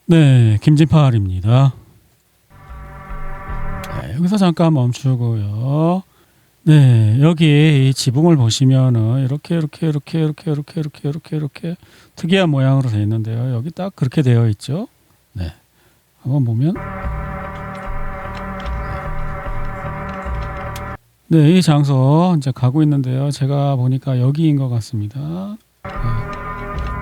네, 김진팔입니다. 네, 여기서 잠깐 멈추고요. 네, 여기 이 지붕을 보시면은 이렇게 특이한 모양으로 되어 있는데요. 여기 딱 그렇게 되어 있죠. 네, 한번 보면 네, 이 장소 이제 가고 있는데요. 제가 보니까 여기인 것 같습니다. 네,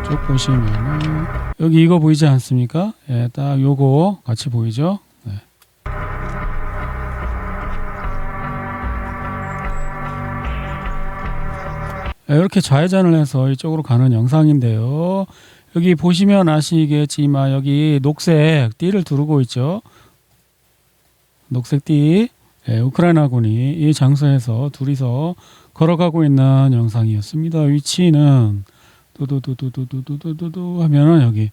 쭉 보시면은 여기 이거 보이지 않습니까? 예, 딱 요거 같이 보이죠? 네. 이렇게 좌회전을 해서 이쪽으로 가는 영상인데요. 여기 보시면 아시겠지만 여기 녹색 띠를 두르고 있죠. 녹색 띠. 예, 우크라이나군이 이 장소에서 둘이서 걸어가고 있는 영상이었습니다. 위치는 두두두두두두두두 하면은 여기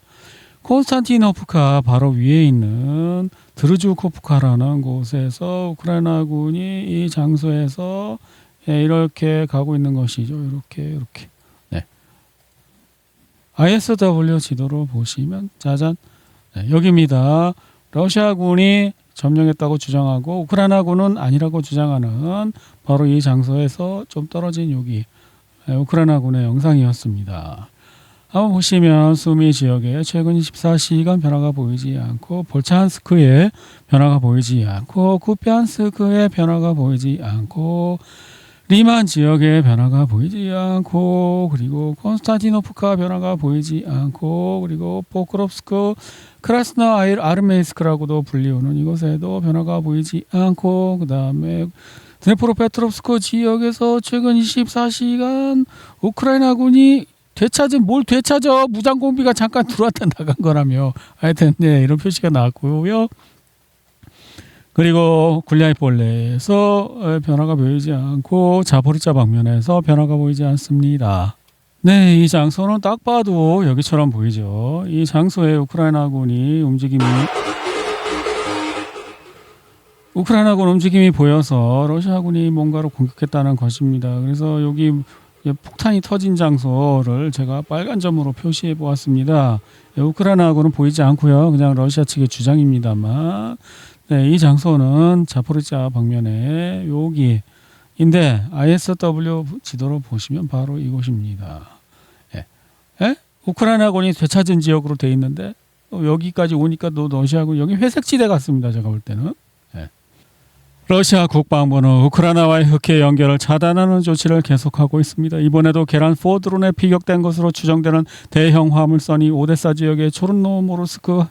콘스탄티노프카 바로 위에 있는 드르주코프카라는 곳에서 우크라이나군이 이 장소에서 이렇게 가고 있는 것이죠. 이렇게. 네. ISW 지도로 보시면 짜잔. 네, 여기입니다. 러시아군이 점령했다고 주장하고 우크라이나군은 아니라고 주장하는 바로 이 장소에서 좀 떨어진 여기 우크라이나군의 영상이었습니다. 한번 보시면 수미 지역에 최근 24시간 변화가 보이지 않고 볼찬스크의 변화가 보이지 않고 쿠피안스크의 변화가 보이지 않고 리만 지역의 변화가 보이지 않고 그리고 콘스탄티노프카 변화가 보이지 않고 그리고 포크롭스크 크라스나 아르메이스크라고도 불리우는 이곳에도 변화가 보이지 않고 그 다음에 드네프로페트롭스크 지역에서 최근 24시간 우크라이나군이 뭘 되찾아 무장공비가 잠깐 들어왔다 나간 거라며 하여튼 네, 이런 표시가 나왔고요. 그리고 굴리아이폴레에서 변화가 보이지 않고 자포리자 방면에서 변화가 보이지 않습니다. 네, 이 장소는 딱 봐도 여기처럼 보이죠. 이 장소에 우크라이나군 움직임이 보여서 러시아군이 뭔가를 공격했다는 것입니다. 그래서 여기 폭탄이 터진 장소를 제가 빨간 점으로 표시해 보았습니다. 우크라이나군은 보이지 않고요. 그냥 러시아 측의 주장입니다만 네, 이 장소는 자포리자 방면에 여기인데 ISW 지도로 보시면 바로 이곳입니다. 예. 예? 우크라이나군이 되찾은 지역으로 돼 있는데 여기까지 오니까 또 러시아군 여기 회색지대 같습니다. 제가 볼 때는. 예. 러시아 국방부는 우크라이나와의 흑해 연결을 차단하는 조치를 계속하고 있습니다. 이번에도 게란-4 드론에 피격된 것으로 추정되는 대형 화물선이 오데사 지역의 초르노모르스크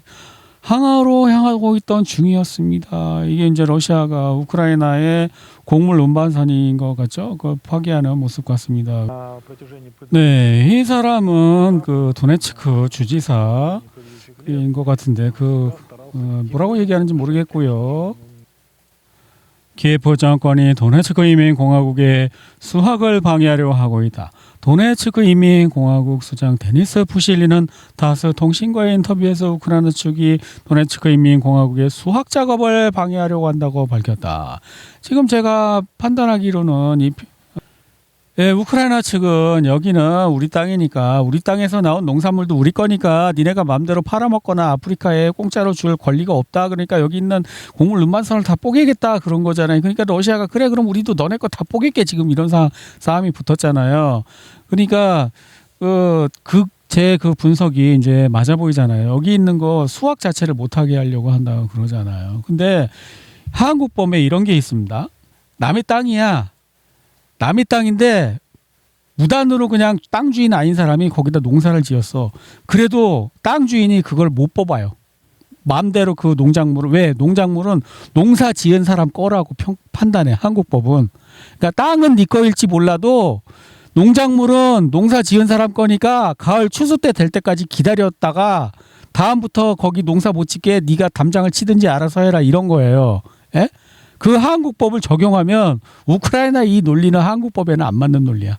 항하로 향하고 있던 중이었습니다. 이게 이제 러시아가 우크라이나의 곡물 운반선인 것 같죠? 그걸 파괴하는 모습 같습니다. 네, 이 사람은 그 도네츠크 주지사인 것 같은데 뭐라고 얘기하는지 모르겠고요. 키예프 정권이 도네츠크 인민공화국의 수확을 방해하려 하고 있다. 도네츠크 인민공화국 수장 데니스 푸실리는 다스 통신과의 인터뷰에서 우크라이나 측이 도네츠크 인민공화국의 수확 작업을 방해하려고 한다고 밝혔다. 지금 제가 판단하기로는 우크라이나 측은 여기는 우리 땅이니까 우리 땅에서 나온 농산물도 우리 거니까 니네가 마음대로 팔아먹거나 아프리카에 공짜로 줄 권리가 없다. 그러니까 여기 있는 곡물 운반선을 다 뽀개겠다 그런 거잖아요. 그러니까 러시아가 그래 그럼 우리도 너네 거 다 뽀갤게 지금 이런 싸움이 붙었잖아요. 그러니까 제 분석이 이제 맞아 보이잖아요. 여기 있는 거 수확 자체를 못하게 하려고 한다고 그러잖아요. 근데 한국법에 이런 게 있습니다. 남의 땅이야. 남의 땅인데 무단으로 그냥 땅 주인 아닌 사람이 거기다 농사를 지었어. 그래도 땅 주인이 그걸 못 뽑아요. 마음대로 그 농작물을. 왜? 농작물은 농사 지은 사람 거라고 판단해. 한국법은. 그러니까 땅은 네 거일지 몰라도 농작물은 농사 지은 사람 거니까 가을 추수 때 될 때까지 기다렸다가 다음부터 거기 농사 못 짓게 네가 담장을 치든지 알아서 해라 이런 거예요. 예? 그 한국법을 적용하면 우크라이나 이 논리는 한국법에는 안 맞는 논리야.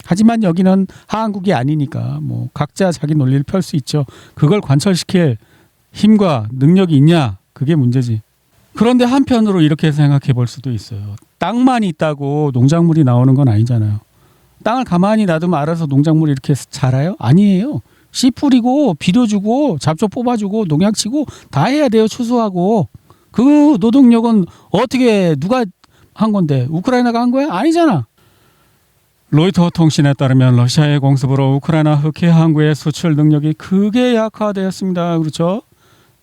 하지만 여기는 한국이 아니니까 뭐 각자 자기 논리를 펼 수 있죠. 그걸 관철시킬 힘과 능력이 있냐? 그게 문제지. 그런데 한편으로 이렇게 생각해 볼 수도 있어요. 땅만 있다고 농작물이 나오는 건 아니잖아요. 땅을 가만히 놔두면 알아서 농작물이 이렇게 자라요? 아니에요. 씨 뿌리고 비료 주고 잡초 뽑아주고 농약 치고 다 해야 돼요. 추수하고. 그 노동력은 어떻게 누가 한 건데 우크라이나가 한 거야? 아니잖아. 로이터 통신에 따르면 러시아의 공습으로 우크라이나 흑해 항구의 수출 능력이 크게 약화되었습니다. 그렇죠?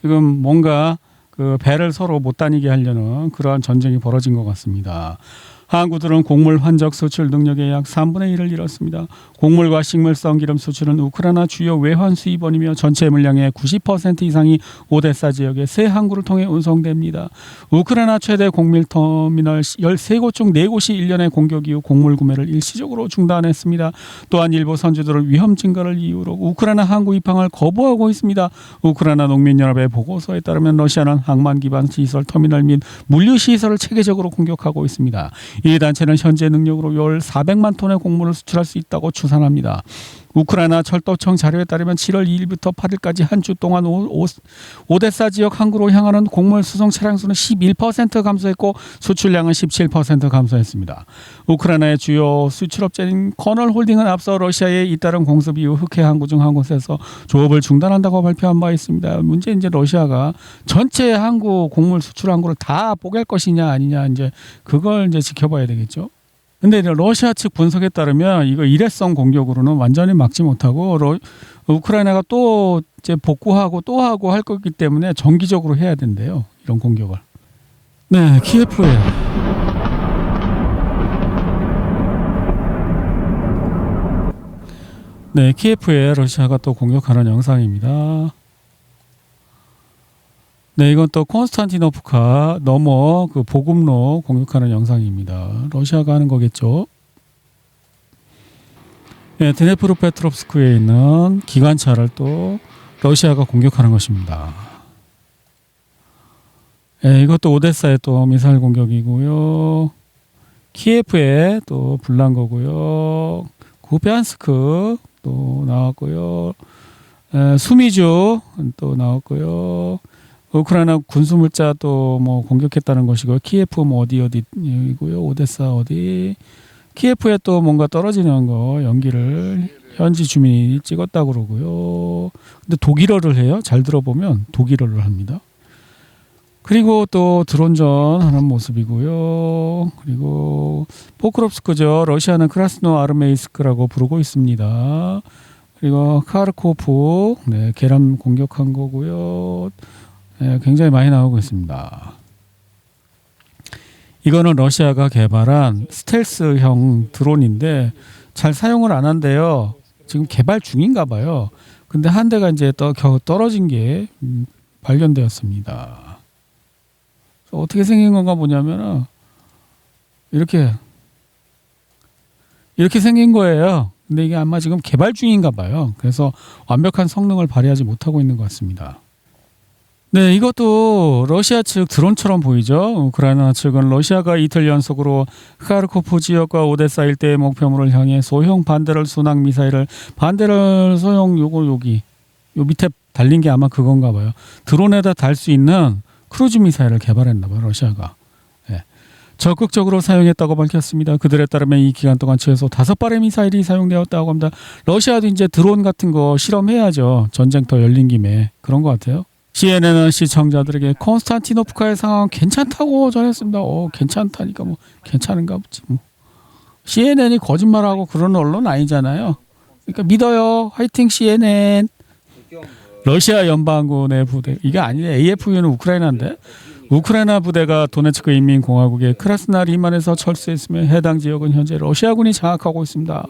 지금 뭔가 그 배를 서로 못 다니게 하려는 그러한 전쟁이 벌어진 것 같습니다. 항구들은 곡물 환적 수출 능력의 약 3분의 1을 잃었습니다. 곡물과 식물성 기름 수출은 우크라이나 주요 외환 수입원이며 전체 물량의 90% 이상이 오데사 지역의 세 항구를 통해 운송됩니다. 우크라이나 최대 곡밀 터미널 13곳 중 4곳이 1년의 공격 이후 곡물 구매를 일시적으로 중단했습니다. 또한 일부 선주들은 위험 증가를 이유로 우크라이나 항구 입항을 거부하고 있습니다. 우크라이나 농민연합의 보고서에 따르면 러시아는 항만 기반 시설 터미널 및 물류 시설을 체계적으로 공격하고 있습니다. 이 단체는 현재 능력으로 월 400만 톤의 곡물을 수출할 수 있다고 추산합니다. 우크라이나 철도청 자료에 따르면 7월 2일부터 8일까지 한 주 동안 오데사 지역 항구로 향하는 곡물 수송 차량 수는 11% 감소했고 수출량은 17% 감소했습니다. 우크라이나의 주요 수출업체인 커널홀딩은 앞서 러시아에 잇따른 공습 이후 흑해 항구 중 한 곳에서 조업을 중단한다고 발표한 바 있습니다. 문제는 이제 러시아가 전체 항구 곡물 수출 항구를 다 뽀갤 것이냐 아니냐 이제 그걸 이제 지켜봐야 되겠죠. 근데 러시아 측 분석에 따르면 이거 일회성 공격으로는 완전히 막지 못하고 우크라이나가 또 이제 복구하고 또 하고 할 거기 때문에 정기적으로 해야 된대요. 이런 공격을. 네, 키예프에 네, 키예프에 러시아가 또 공격하는 영상입니다. 네, 이건 또 콘스탄티노프카 넘어 그 보급로 공격하는 영상입니다. 러시아가 하는 거겠죠. 네, 드네프로페트롭스크에 있는 기관차를 또 러시아가 공격하는 것입니다. 네, 이것도 오데사의 또 미사일 공격이고요. 키예프에 또 불난 거고요. 구피안스크 또 나왔고요. 수미주 또 나왔고요. 우크라이나 군수물자 또 뭐 공격했다는 것이고요. 키예프 뭐 어디이고요. 오데사 어디. 키예프에 또 뭔가 떨어지는 거 연기를 현지 주민이 찍었다고 그러고요. 근데 독일어를 해요. 잘 들어보면 독일어를 합니다. 그리고 또 드론전 하는 모습이고요. 그리고 포크롭스크죠. 러시아는 크라스노 아르메이스크라고 부르고 있습니다. 그리고 카르코프 네, 계란 공격한 거고요. 네, 굉장히 많이 나오고 있습니다. 이거는 러시아가 개발한 스텔스형 드론인데 잘 사용을 안 한대요. 지금 개발 중인가 봐요. 근데 한 대가 이제 겨우 떨어진 게 발견되었습니다. 어떻게 생긴 건가 보냐면은 이렇게 생긴 거예요. 근데 이게 아마 지금 개발 중인가 봐요. 그래서 완벽한 성능을 발휘하지 못하고 있는 것 같습니다. 네, 이것도 러시아 측 드론처럼 보이죠. 우크라이나 측은 러시아가 이틀 연속으로 카르코프 지역과 오데사 일대의 목표물을 향해 소형 반대럴 순항 미사일을 소형 요거 여기 요 밑에 달린 게 아마 그건가 봐요. 드론에다 달 수 있는 크루즈 미사일을 개발했나 봐요. 러시아가. 네. 적극적으로 사용했다고 밝혔습니다. 그들에 따르면 이 기간 동안 최소 5발의 미사일이 사용되었다고 합니다. 러시아도 이제 드론 같은 거 실험해야죠. 전쟁터 열린 김에. 그런 것 같아요. CNN은 시청자들에게 콘스탄티노프카의 상황은 괜찮다고 전했습니다. 괜찮다니까 뭐 괜찮은가 보지 뭐. CNN이 거짓말하고 그런 언론 아니잖아요. 그러니까 믿어요. 화이팅 CNN. 러시아 연방군의 부대. 이게 아니네. AFU는 우크라이나인데. 우크라이나 부대가 도네츠크 인민공화국의 크라스나 리만에서 철수했으며 해당 지역은 현재 러시아군이 장악하고 있습니다.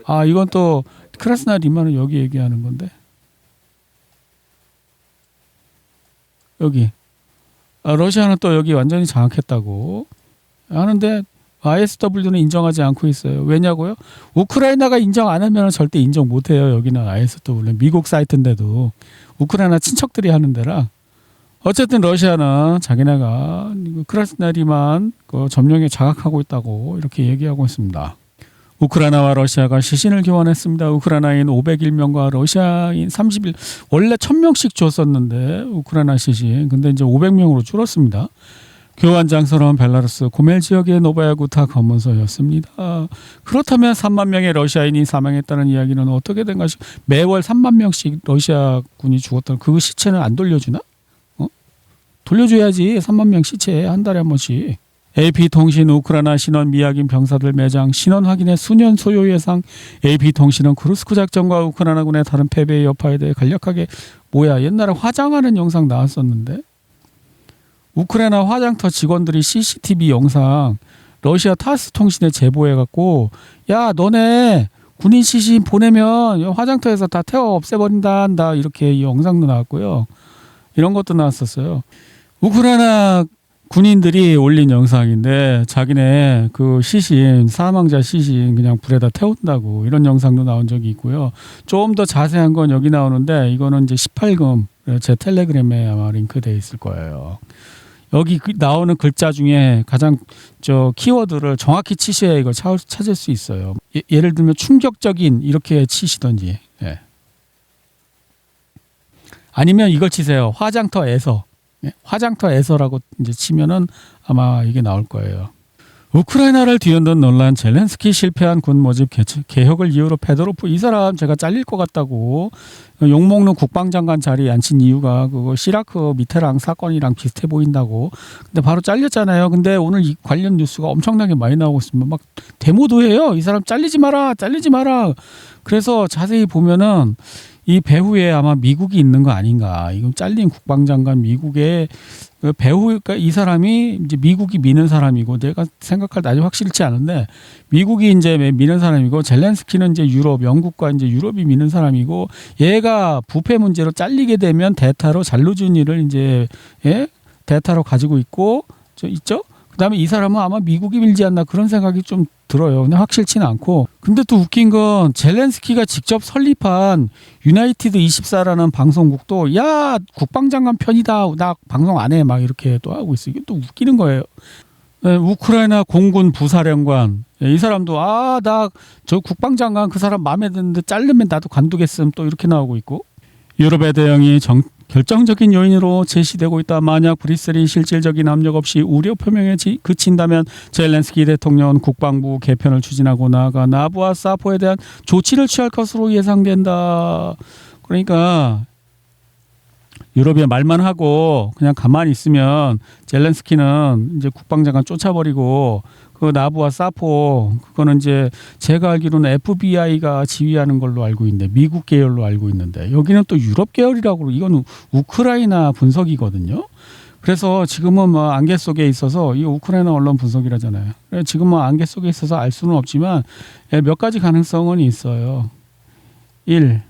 아, 이건 또 크라스나 리만은 여기 얘기하는 건데. 여기 러시아는 또 여기 완전히 장악했다고 하는데 ISW는 인정하지 않고 있어요. 왜냐고요? 우크라이나가 인정 안 하면 절대 인정 못해요. 여기는 ISW 미국 사이트인데도 우크라이나 친척들이 하는 데라. 어쨌든 러시아는 자기네가 크라스나리만 점령에 장악하고 있다고 이렇게 얘기하고 있습니다. 우크라이나와 러시아가 시신을 교환했습니다. 우크라이나인 501명과 러시아인 30일 원래 1000명씩 줬었는데 우크라이나 시신 근데 이제 500명으로 줄었습니다. 교환 장소는 벨라루스 고멜 지역의 노바야구타 검문소였습니다. 그렇다면 3만 명의 러시아인이 사망했다는 이야기는 어떻게 된 것이? 매월 3만 명씩 러시아군이 죽었다는 그 시체는 안 돌려주나? 돌려줘야지. 3만 명 시체 한 달에 한 번씩. AP통신 우크라이나 신원 미확인 병사들 매장 신원 확인의 수년 소요 예상. AP통신은 쿠르스크 작전과 우크라이나군의 다른 패배의 여파에 대해 간략하게 옛날에 화장하는 영상 나왔었는데 우크라이나 화장터 직원들이 CCTV 영상 러시아 타스 통신에 제보해갖고 야 너네 군인 시신 보내면 화장터에서 다 태워 없애버린다 한다 이렇게 이 영상도 나왔고요. 이런 것도 나왔었어요. 우크라이나 군인들이 올린 영상인데 자기네 그 시신 사망자 시신 그냥 불에다 태운다고 이런 영상도 나온 적이 있고요. 좀 더 자세한 건 여기 나오는데 이거는 이제 18금 제 텔레그램에 아마 링크되어 있을 거예요. 여기 나오는 글자 중에 가장 키워드를 정확히 치셔야 이걸 찾을 수 있어요. 예를 들면 충격적인 이렇게 치시던지 아니면 이걸 치세요. 화장터에서 화장터에서라고 이제 치면은 아마 이게 나올 거예요. 우크라이나를 뒤흔든 논란 젤렌스키 실패한 군 모집 개혁을 이유로 페도로프 이 사람 제가 잘릴 것 같다고 욕먹는 국방장관 자리에 앉힌 이유가 그거 시라크 미테랑 사건이랑 비슷해 보인다고. 근데 바로 잘렸잖아요. 근데 오늘 이 관련 뉴스가 엄청나게 많이 나오고 있으면 막 데모도 해요. 이 사람 잘리지 마라. 그래서 자세히 보면은 이 배후에 아마 미국이 있는 거 아닌가. 이건 잘린 국방장관 미국의 배후가 이 사람이 이제 미국이 미는 사람이고 내가 생각할 때 아직 확실치 않은데 미국이 이제 미는 사람이고 젤렌스키는 이제 유럽, 영국과 이제 유럽이 미는 사람이고 얘가 부패 문제로 잘리게 되면 대타로 잘루즈니를 이제 대타로 가지고 있죠. 그다음에 이 사람은 아마 미국이 밀지 않나 그런 생각이 좀 들어요. 근데 확실치는 않고. 근데 또 웃긴 건 젤렌스키가 직접 설립한 유나이티드 24라는 방송국도 야 국방장관 편이다. 나 방송 안 해. 막 이렇게 또 하고 있어. 이게 또 웃기는 거예요. 우크라이나 공군 부사령관 이 사람도 나 저 국방장관 그 사람 마음에 드는데 자르면 나도 관두겠음 또 이렇게 나오고 있고. 유럽의 대응이 결정적인 요인으로 제시되고 있다. 만약 브뤼셀이 실질적인 압력 없이 우려 표명에 그친다면 젤렌스키 대통령은 국방부 개편을 추진하고 나아가 나부와 사포에 대한 조치를 취할 것으로 예상된다. 그러니까 유럽이 말만 하고 그냥 가만히 있으면 젤렌스키는 이제 국방장관 쫓아버리고 그 나부와 사포 그거는 이제 제가 알기로는 FBI가 지휘하는 걸로 알고 있는데 미국 계열로 알고 있는데 여기는 또 유럽 계열이라고 이건 우크라이나 분석이거든요. 그래서 지금은 뭐 안개 속에 있어서 이 우크라이나 언론 분석이라잖아요. 지금은 안개 속에 있어서 알 수는 없지만 몇 가지 가능성은 있어요. 1.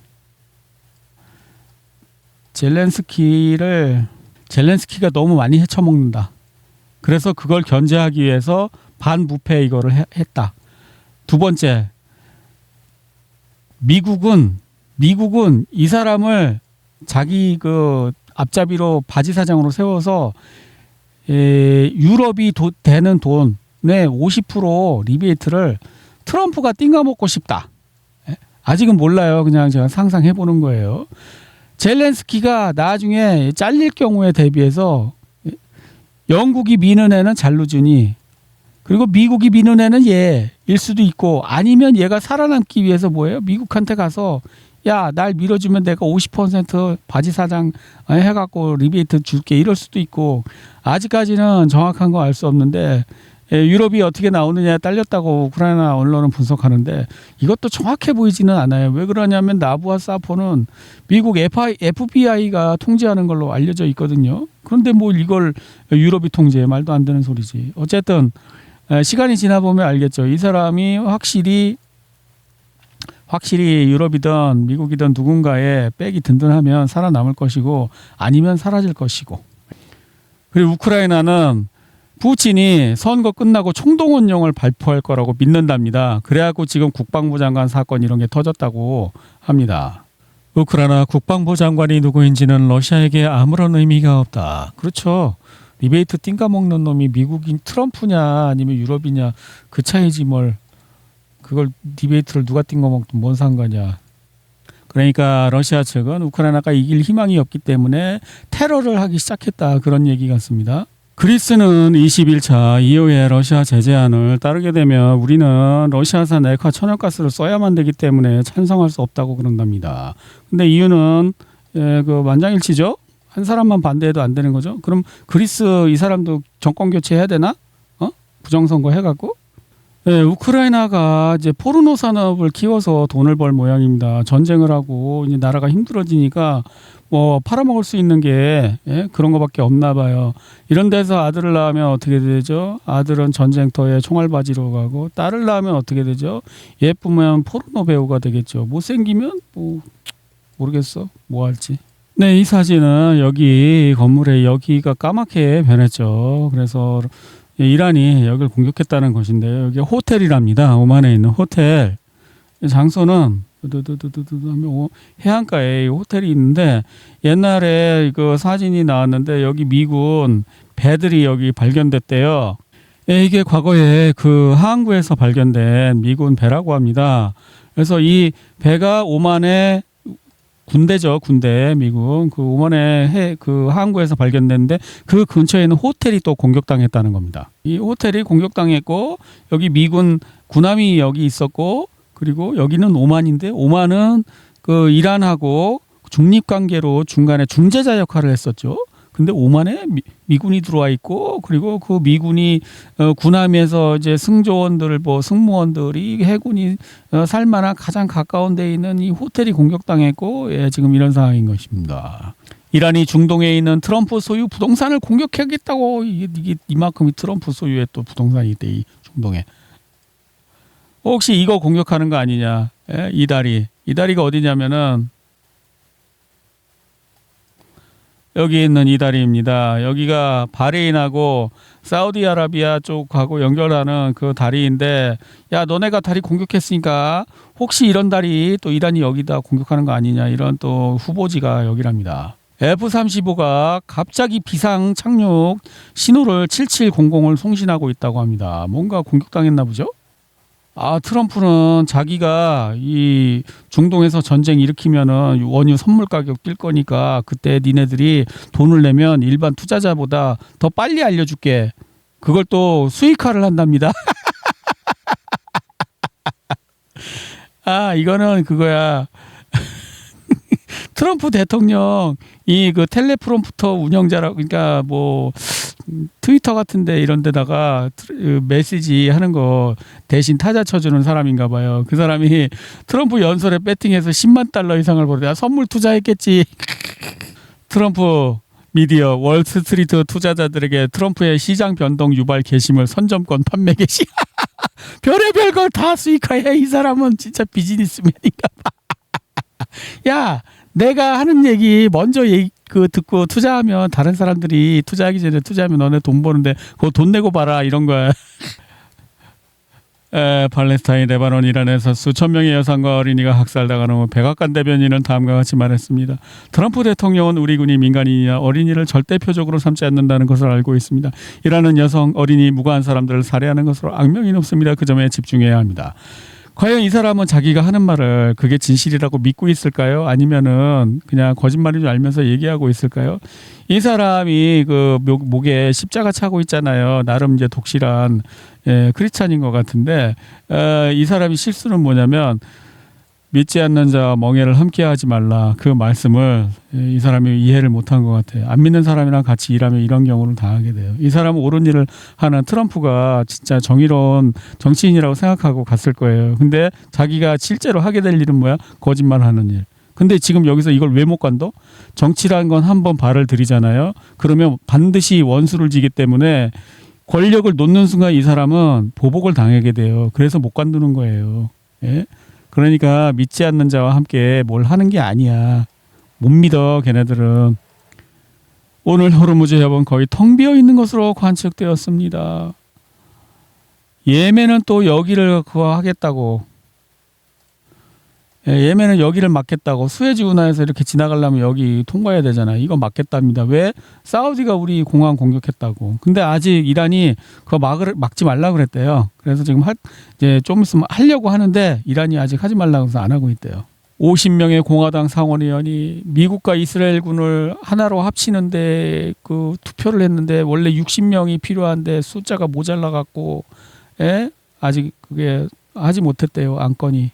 젤렌스키가 너무 많이 헤쳐먹는다. 그래서 그걸 견제하기 위해서 반부패 이거를 했다. 두 번째, 미국은 이 사람을 자기 그 앞잡이로 바지 사장으로 세워서 유럽이 되는 돈의 50% 리베이트를 트럼프가 띵가먹고 싶다. 아직은 몰라요. 그냥 제가 상상해 보는 거예요. 젤렌스키가 나중에 잘릴 경우에 대비해서 영국이 미는 애는 잘루즈니 그리고 미국이 미는 애는 얘일 수도 있고 아니면 얘가 살아남기 위해서 뭐예요? 미국한테 가서 야, 날 밀어주면 내가 50% 바지 사장 해갖고 리베이트 줄게 이럴 수도 있고 아직까지는 정확한 거 알 수 없는데 유럽이 어떻게 나오느냐에 딸렸다고 우크라이나 언론은 분석하는데 이것도 정확해 보이지는 않아요. 왜 그러냐면 나부와 사포는 미국 FBI가 통제하는 걸로 알려져 있거든요. 그런데 뭐 이걸 유럽이 통제해 말도 안 되는 소리지. 어쨌든 시간이 지나보면 알겠죠. 이 사람이 확실히 유럽이든 미국이든 누군가의 백이 든든하면 살아남을 것이고 아니면 사라질 것이고. 그리고 우크라이나는 푸틴이 선거 끝나고 총동원령을 발표할 거라고 믿는답니다. 그래갖고 지금 국방부 장관 사건 이런 게 터졌다고 합니다. 우크라이나 국방부 장관이 누구인지는 러시아에게 아무런 의미가 없다. 그렇죠. 리베이트 띵까먹는 놈이 미국인 트럼프냐 아니면 유럽이냐 그 차이지 뭘. 그걸 리베이트를 누가 띵까먹든 뭔 상관이야. 그러니까 러시아 측은 우크라이나가 이길 희망이 없기 때문에 테러를 하기 시작했다. 그런 얘기 같습니다. 그리스는 21차 이후에 러시아 제재안을 따르게 되면 우리는 러시아산 액화 천연가스를 써야만 되기 때문에 찬성할 수 없다고 그런답니다. 근데 이유는 그 만장일치죠. 한 사람만 반대해도 안 되는 거죠. 그럼 그리스 이 사람도 정권 교체해야 되나? 부정선거 해갖고? 우크라이나가 이제 포르노 산업을 키워서 돈을 벌 모양입니다. 전쟁을 하고 이제 나라가 힘들어지니까 뭐 팔아먹을 수 있는 게 그런 거밖에 없나 봐요. 이런 데서 아들을 낳으면 어떻게 되죠? 아들은 전쟁터에 총알바지로 가고 딸을 낳으면 어떻게 되죠? 예쁘면 포르노 배우가 되겠죠. 못생기면 뭐 모르겠어. 뭐 할지. 네, 이 사진은 여기 건물에 여기가 까맣게 변했죠. 그래서 이란이 여기를 공격했다는 것인데요. 여기 호텔이랍니다. 오만에 있는 호텔. 장소는 해안가에 호텔이 있는데 옛날에 그 사진이 나왔는데 여기 미군 배들이 여기 발견됐대요. 이게 과거에 그 항구에서 발견된 미군 배라고 합니다. 그래서 이 배가 오만의 군대죠, 군대 미군 그 오만의 그 항구에서 발견됐는데 그 근처에 있는 호텔이 또 공격당했다는 겁니다. 이 호텔이 공격당했고 여기 미군 군함이 여기 있었고 그리고 여기는 오만인데 오만은 그 이란하고 중립 관계로 중간에 중재자 역할을 했었죠. 근데 오만에 미군이 들어와 있고 그리고 그 미군이 군함에서 이제 승조원들 뭐 승무원들이 해군이 살만한 가장 가까운 데 있는 이 호텔이 공격당했고 지금 이런 상황인 것입니다. 이란이 중동에 있는 트럼프 소유 부동산을 공격하겠다고 이게 이만큼이 트럼프 소유의 또 부동산이 있대 이 중동에. 혹시 이거 공격하는 거 아니냐? 이 다리가 어디냐면은 여기 있는 이 다리입니다. 여기가 바레인하고 사우디아라비아 쪽하고 연결하는 그 다리인데 야 너네가 다리 공격했으니까 혹시 이런 다리 또 이란이 여기다 공격하는 거 아니냐 이런 또 후보지가 여기랍니다. F-35가 갑자기 비상 착륙 신호를 7700을 송신하고 있다고 합니다. 뭔가 공격당했나 보죠? 트럼프는 자기가 이 중동에서 전쟁 일으키면은 원유 선물 가격 뛸 거니까 그때 니네들이 돈을 내면 일반 투자자보다 더 빨리 알려줄게. 그걸 또 수익화를 한답니다. 이거는 그거야. 트럼프 대통령 이 그 텔레프롬프터 운영자라고 그러니까 뭐 트위터 같은데 이런 데다가 메시지 하는 거 대신 타자 쳐주는 사람인가 봐요. 그 사람이 트럼프 연설에 배팅해서 10만 달러 이상을 벌어. 선물 투자했겠지. 트럼프 미디어 월스트리트 투자자들에게 트럼프의 시장 변동 유발 게시물 선점권 판매 게시. 별의별 걸 다 수익화해. 이 사람은 진짜 비즈니스맨인가 봐. 야, 내가 하는 얘기 먼저 듣고 투자하면 다른 사람들이 투자하기 전에 투자하면 너네 돈 버는데 그거 돈 내고 봐라 이런 거야. 팔레스타인, 레바논, 이란에서 수천 명의 여성과 어린이가 학살당하는 후 백악관 대변인은 다음과 같이 말했습니다. 트럼프 대통령은 우리 군이 민간인이나 어린이를 절대 표적으로 삼지 않는다는 것을 알고 있습니다. 이란은 여성, 어린이, 무고한 사람들을 살해하는 것으로 악명이 높습니다. 그 점에 집중해야 합니다. 과연 이 사람은 자기가 하는 말을 그게 진실이라고 믿고 있을까요? 아니면은 그냥 거짓말인 줄 알면서 얘기하고 있을까요? 이 사람이 그 목에 십자가 차고 있잖아요. 나름 이제 독실한 크리스찬인 것 같은데 이 사람이 실수는 뭐냐면 믿지 않는 자와 멍에를 함께하지 말라. 그 말씀을 이 사람이 이해를 못한 것 같아요. 안 믿는 사람이랑 같이 일하면 이런 경우를 당하게 돼요. 이 사람은 옳은 일을 하는 트럼프가 진짜 정의로운 정치인이라고 생각하고 갔을 거예요. 근데 자기가 실제로 하게 될 일은 뭐야? 거짓말하는 일. 근데 지금 여기서 이걸 왜 못 간다? 정치라는 건 한 번 발을 들이잖아요. 그러면 반드시 원수를 지기 때문에 권력을 놓는 순간 이 사람은 보복을 당하게 돼요. 그래서 못 관두는 거예요. 예? 그러니까 믿지 않는 자와 함께 뭘 하는 게 아니야. 못 믿어 걔네들은. 오늘 호르무즈 해협은 거의 텅 비어 있는 것으로 관측되었습니다. 예멘은 또 여기를 그거 하겠다고. 예멘은 여기를 막겠다고. 수에즈 운하에서 이렇게 지나가려면 여기 통과해야 되잖아요. 이거 막겠답니다. 왜? 사우디가 우리 공항 공격했다고. 근데 아직 이란이 그거 막지 말라 그랬대요. 그래서 지금 이제 좀 있으면 하려고 하는데 이란이 아직 하지 말라고 해서 안 하고 있대요. 50명의 공화당 상원의원이 미국과 이스라엘군을 하나로 합치는데 그 투표를 했는데 원래 60명이 필요한데 숫자가 모자라 갖고 아직 그게 하지 못했대요. 안건이.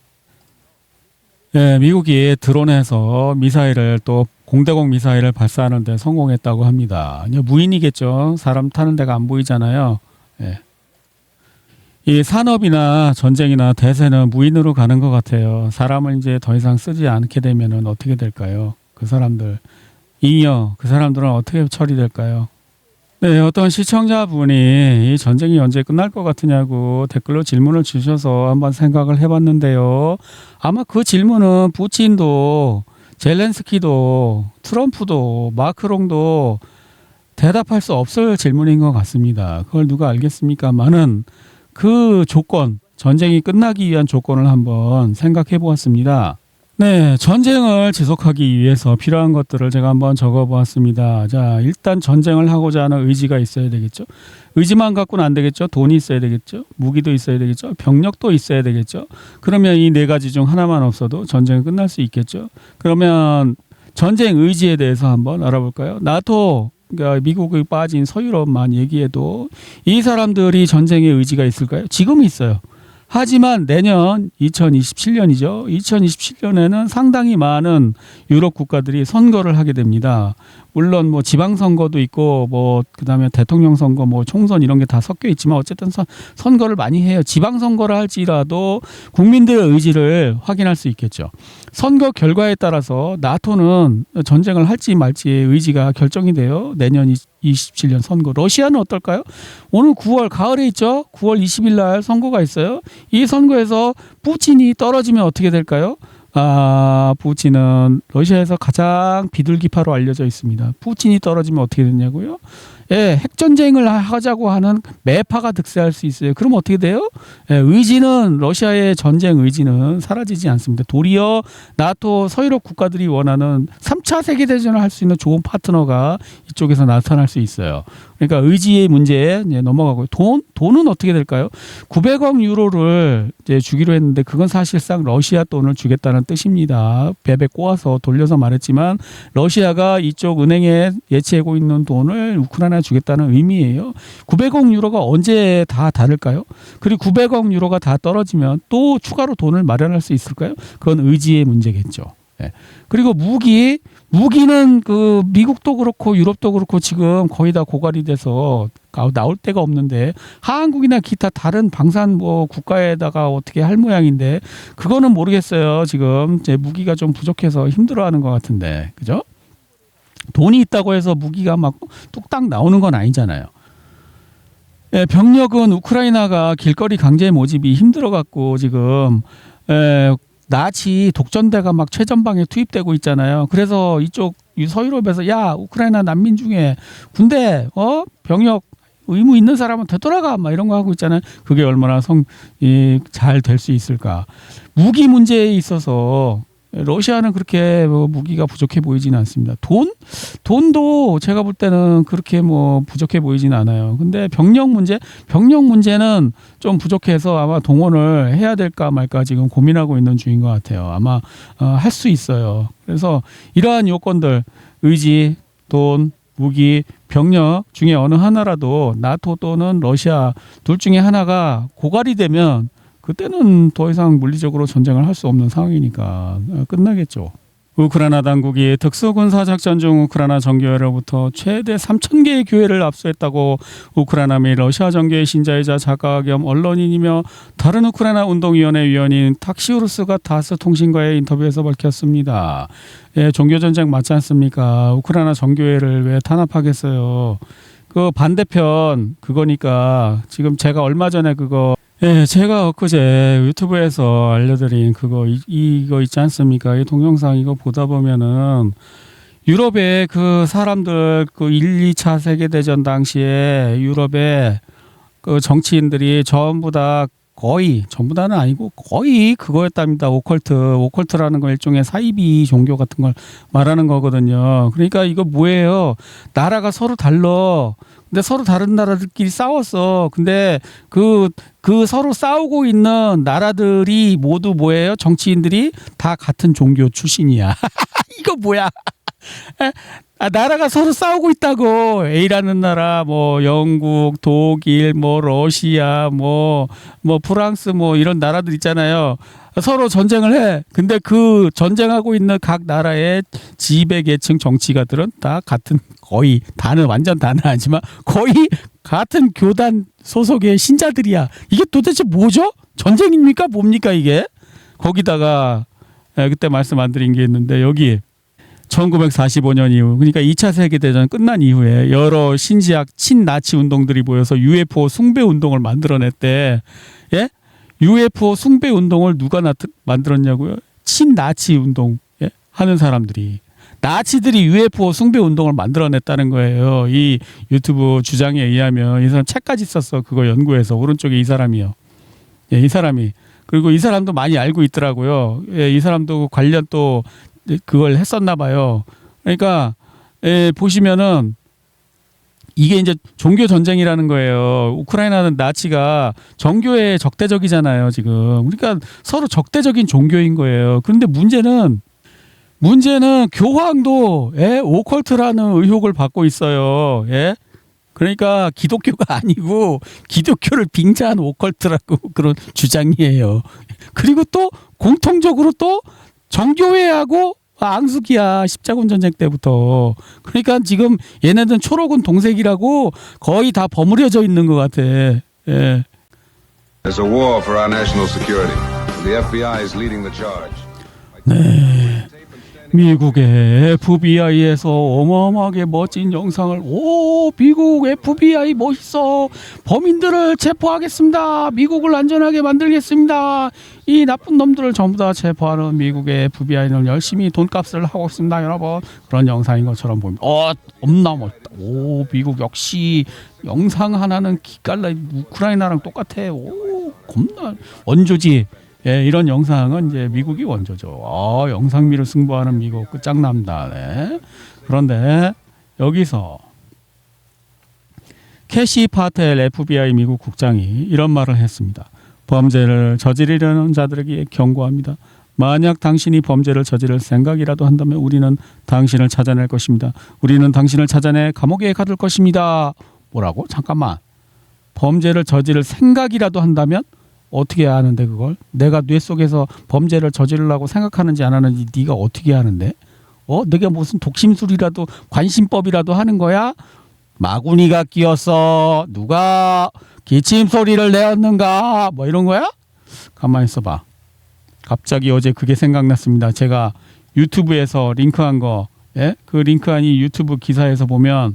예, 미국이 드론에서 미사일을 또 공대공 미사일을 발사하는데 성공했다고 합니다. 무인이겠죠. 사람 타는 데가 안 보이잖아요. 예. 이 산업이나 전쟁이나 대세는 무인으로 가는 것 같아요. 사람을 이제 더 이상 쓰지 않게 되면은 어떻게 될까요? 그 사람들, 잉여, 그 사람들은 어떻게 처리될까요? 네, 어떤 시청자분이 이 전쟁이 언제 끝날 것 같으냐고 댓글로 질문을 주셔서 한번 생각을 해봤는데요. 아마 그 질문은 푸틴도 젤렌스키도 트럼프도 마크롱도 대답할 수 없을 질문인 것 같습니다. 그걸 누가 알겠습니까만은 그 조건, 전쟁이 끝나기 위한 조건을 한번 생각해 보았습니다. 네, 전쟁을 지속하기 위해서 필요한 것들을 제가 한번 적어 보았습니다. 자, 일단 전쟁을 하고자 하는 의지가 있어야 되겠죠. 의지만 갖고는 안 되겠죠. 돈이 있어야 되겠죠. 무기도 있어야 되겠죠. 병력도 있어야 되겠죠. 그러면 이 네 가지 중 하나만 없어도 전쟁이 끝날 수 있겠죠. 그러면 전쟁 의지에 대해서 한번 알아볼까요? 나토, 그러니까 미국이 빠진 서유럽만 얘기해도 이 사람들이 전쟁의 의지가 있을까요? 지금 있어요. 하지만 내년 2027년이죠. 2027년에는 상당히 많은 유럽 국가들이 선거를 하게 됩니다. 물론 뭐 지방선거도 있고 뭐 그다음에 대통령 선거 뭐 총선 이런 게 다 섞여 있지만 어쨌든 선거를 많이 해요. 지방선거를 할지라도 국민들의 의지를 확인할 수 있겠죠. 선거 결과에 따라서 나토는 전쟁을 할지 말지의 의지가 결정이 돼요. 내년 27년 선거. 러시아는 어떨까요? 오늘 9월 가을에 있죠. 9월 20일 날 선거가 있어요. 이 선거에서 푸틴이 떨어지면 어떻게 될까요? 푸틴은 러시아에서 가장 비둘기파로 알려져 있습니다. 푸틴이 떨어지면 어떻게 되냐고요? 예, 핵전쟁을 하자고 하는 매파가 득세할 수 있어요. 그럼 어떻게 돼요? 예, 의지는, 러시아의 전쟁 의지는 사라지지 않습니다. 도리어 나토 서유럽 국가들이 원하는 3차 세계대전을 할 수 있는 좋은 파트너가 이쪽에서 나타날 수 있어요. 그러니까 의지의 문제에 넘어가고요. 돈은 어떻게 될까요? 900억 유로를 이제 주기로 했는데 그건 사실상 러시아 돈을 주겠다는 뜻입니다. 베베 꼬아서 돌려서 말했지만 러시아가 이쪽 은행에 예치하고 있는 돈을 우크라이나에 주겠다는 의미예요. 900억 유로가 언제 다 다를까요? 그리고 900억 유로가 다 떨어지면 또 추가로 돈을 마련할 수 있을까요? 그건 의지의 문제겠죠. 예. 그리고 무기는 그 미국도 그렇고 유럽도 그렇고 지금 거의 다 고갈이 돼서 나올 데가 없는데 한국이나 기타 다른 방산 뭐 국가에다가 어떻게 할 모양인데 그거는 모르겠어요. 지금 제 무기가 좀 부족해서 힘들어하는 것 같은데 그죠? 돈이 있다고 해서 무기가 막 뚝딱 나오는 건 아니잖아요. 예, 병력은 우크라이나가 길거리 강제 모집이 힘들어갖고 지금 나치 독전대가 막 최전방에 투입되고 있잖아요. 그래서 이쪽 서유럽에서 야 우크라이나 난민 중에 군대 병력 의무 있는 사람은 되돌아가 막 이런 거 하고 있잖아요. 그게 얼마나 잘 될 수 있을까. 무기 문제에 있어서 러시아는 그렇게 무기가 부족해 보이지는 않습니다. 돈도 제가 볼 때는 그렇게 뭐 부족해 보이지는 않아요. 근데 병력 문제는 좀 부족해서 아마 동원을 해야 될까 말까 지금 고민하고 있는 중인 것 같아요. 아마 할 수 있어요. 그래서 이러한 요건들, 의지, 돈, 무기, 병력 중에 어느 하나라도 나토 또는 러시아 둘 중에 하나가 고갈이 되면 그때는 더 이상 물리적으로 전쟁을 할 수 없는 상황이니까 끝나겠죠. 우크라이나 당국이 특수군사작전 중 우크라이나 정교회로부터 최대 3,000개의 교회를 압수했다고 우크라이나 및 러시아 정교회 신자이자 작가 겸 언론인이며 다른 우크라이나 운동위원회 위원인 탁시우르스가 타스 통신과의 인터뷰에서 밝혔습니다. 예, 종교전쟁 맞지 않습니까? 우크라이나 정교회를 왜 탄압하겠어요? 그 반대편 그거니까 지금 제가 얼마 전에 예, 제가 엊그제 유튜브에서 알려드린 이거 있지 않습니까? 이 동영상 이거 보다 보면은 유럽의 그 사람들 그 1, 2차 세계대전 당시에 유럽의 그 정치인들이 전부 다 거의 전부 다는 아니고 거의 그거였답니다. 오컬트라는 건 일종의 사이비 종교 같은 걸 말하는 거거든요. 그러니까 이거 뭐예요? 나라가 서로 달라. 근데 서로 다른 나라들끼리 싸웠어. 근데 그 서로 싸우고 있는 나라들이 모두 뭐예요? 정치인들이 다 같은 종교 출신이야. 이거 뭐야? 나라가 서로 싸우고 있다고. A라는 나라, 뭐 영국, 독일, 뭐 러시아, 뭐 프랑스, 뭐 이런 나라들 있잖아요. 서로 전쟁을 해. 근데 그 전쟁하고 있는 각 나라의 지배 계층 정치가들은 다 같은, 거의 완전 다는 아니지만 거의 같은 교단 소속의 신자들이야. 이게 도대체 뭐죠? 전쟁입니까? 뭡니까 이게? 거기다가 그때 말씀 안 드린 게 있는데, 여기 1945년 이후, 그러니까 2차 세계대전 끝난 이후에 여러 신지학 친나치 운동들이 모여서 UFO 숭배 운동을 만들어냈대. 예? UFO 숭배 운동을 누가 만들었냐고요? 친나치 운동, 예? 하는 사람들이. 나치들이 UFO 숭배 운동을 만들어냈다는 거예요. 이 유튜브 주장에 의하면. 이 사람 책까지 썼어. 그거 연구해서. 오른쪽에 이 사람이요. 예, 이 사람이. 그리고 이 사람도 많이 알고 있더라고요. 예, 이 사람도 관련 또 그걸 했었나 봐요. 그러니까 보시면은 이게 이제 종교 전쟁이라는 거예요. 우크라이나는 나치가 정교에 적대적이잖아요, 지금. 그러니까 서로 적대적인 종교인 거예요. 그런데 문제는 교황도 오컬트라는 의혹을 받고 있어요. 예? 그러니까 기독교가 아니고 기독교를 빙자한 오컬트라고 그런 주장이에요. 그리고 또 공통적으로 또 정교회하고 앙숙이야. 십자군 전쟁 때부터. 그러니까 지금 얘네들은 초록은 동색이라고 거의 다 버무려져 있는 것 같아. 예. There's a war for our national security. The FBI is leading the charge. 네. 미국의 FBI에서 어마어마하게 멋진 영상을, 미국 FBI 멋있어. 범인들을 체포하겠습니다. 미국을 안전하게 만들겠습니다. 이 나쁜 놈들을 전부 다 체포하는 미국의 FBI는 열심히 돈값을 하고 있습니다, 여러분. 그런 영상인 것처럼 보입니다. 겁나 멋있다. 미국 역시 영상 하나는 기깔나. 우크라이나랑 똑같아. 겁나 원조지. 예, 이런 영상은 이제 미국이 원조죠. 영상미를 승부하는 미국 끝장납니다. 네. 그런데 여기서 캐시 파텔 FBI 미국 국장이 이런 말을 했습니다. 범죄를 저지르려는 자들에게 경고합니다. 만약 당신이 범죄를 저지를 생각이라도 한다면 우리는 당신을 찾아낼 것입니다. 우리는 당신을 찾아내 감옥에 가둘 것입니다. 뭐라고? 잠깐만. 범죄를 저지를 생각이라도 한다면? 어떻게 아는데 그걸? 내가 뇌 속에서 범죄를 저지르려고 생각하는지 안 하는지 네가 어떻게 아는데? 내가 무슨 독심술이라도 관심법이라도 하는 거야? 마구니가 끼었어. 누가 기침 소리를 내었는가? 뭐 이런 거야? 가만히 있어봐. 갑자기 어제 그게 생각났습니다. 제가 유튜브에서 링크한 거, 예? 그 링크한 이 유튜브 기사에서 보면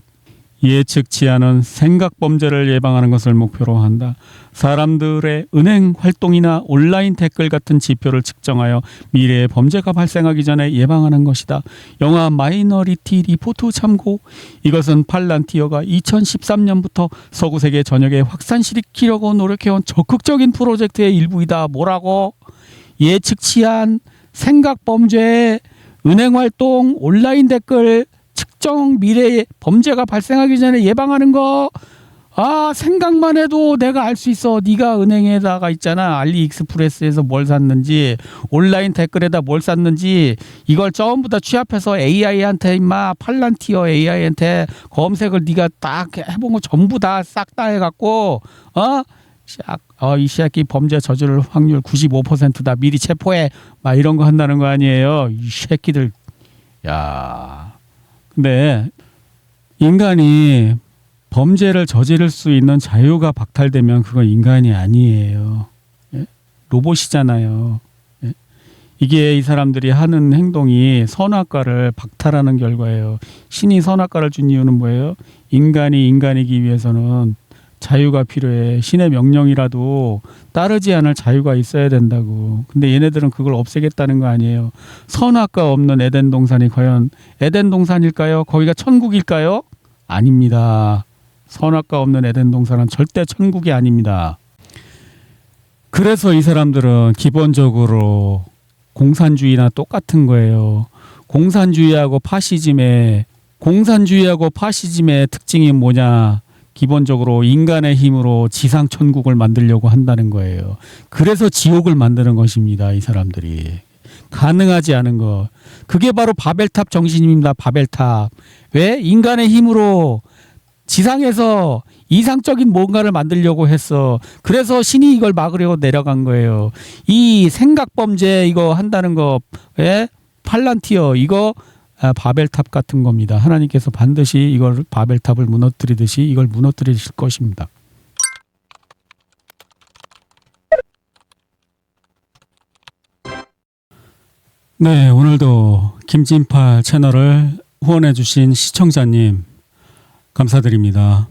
예측치 않은 생각 범죄를 예방하는 것을 목표로 한다. 사람들의 은행 활동이나 온라인 댓글 같은 지표를 측정하여 미래의 범죄가 발생하기 전에 예방하는 것이다. 영화 마이너리티 리포트 참고. 이것은 팔란티어가 2013년부터 서구 세계 전역에 확산시키려고 노력해온 적극적인 프로젝트의 일부이다. 뭐라고? 예측치 않은 생각 범죄, 은행 활동, 온라인 댓글 특정 미래의 범죄가 발생하기 전에 예방하는 거. 생각만 해도 내가 알 수 있어. 네가 은행에다가 있잖아, 알리익스프레스에서 뭘 샀는지, 온라인 댓글에다 뭘 샀는지, 이걸 전부 다 취합해서 AI한테, 임마 팔란티어 AI한테 검색을 네가 딱 해본 거 전부 다 싹 다 해갖고 이 새끼 범죄 저지를 확률 95%다. 미리 체포해. 막 이런 거 한다는 거 아니에요. 이 새끼들. 야. 근데 인간이 범죄를 저지를 수 있는 자유가 박탈되면 그건 인간이 아니에요. 예? 로봇이잖아요. 예? 이게 이 사람들이 하는 행동이 선악과를 박탈하는 결과예요. 신이 선악과를 준 이유는 뭐예요? 인간이 인간이기 위해서는 자유가 필요해. 신의 명령이라도 따르지 않을 자유가 있어야 된다고. 근데 얘네들은 그걸 없애겠다는 거 아니에요. 선악과 없는 에덴 동산이 과연 에덴 동산일까요? 거기가 천국일까요? 아닙니다. 선악과 없는 에덴 동산은 절대 천국이 아닙니다. 그래서 이 사람들은 기본적으로 공산주의나 똑같은 거예요. 공산주의하고 파시즘의 특징이 뭐냐? 기본적으로 인간의 힘으로 지상 천국을 만들려고 한다는 거예요. 그래서 지옥을 만드는 것입니다. 이 사람들이. 가능하지 않은 거. 그게 바로 바벨탑 정신입니다. 바벨탑. 왜? 인간의 힘으로 지상에서 이상적인 뭔가를 만들려고 했어. 그래서 신이 이걸 막으려고 내려간 거예요. 이 생각범죄 이거 한다는 거, 왜? 팔란티어 이거 바벨탑 같은 겁니다. 하나님께서 반드시 이걸 바벨탑을 무너뜨리듯이 이걸 무너뜨리실 것입니다. 네, 오늘도 김진팔 채널을 후원해 주신 시청자님 감사드립니다.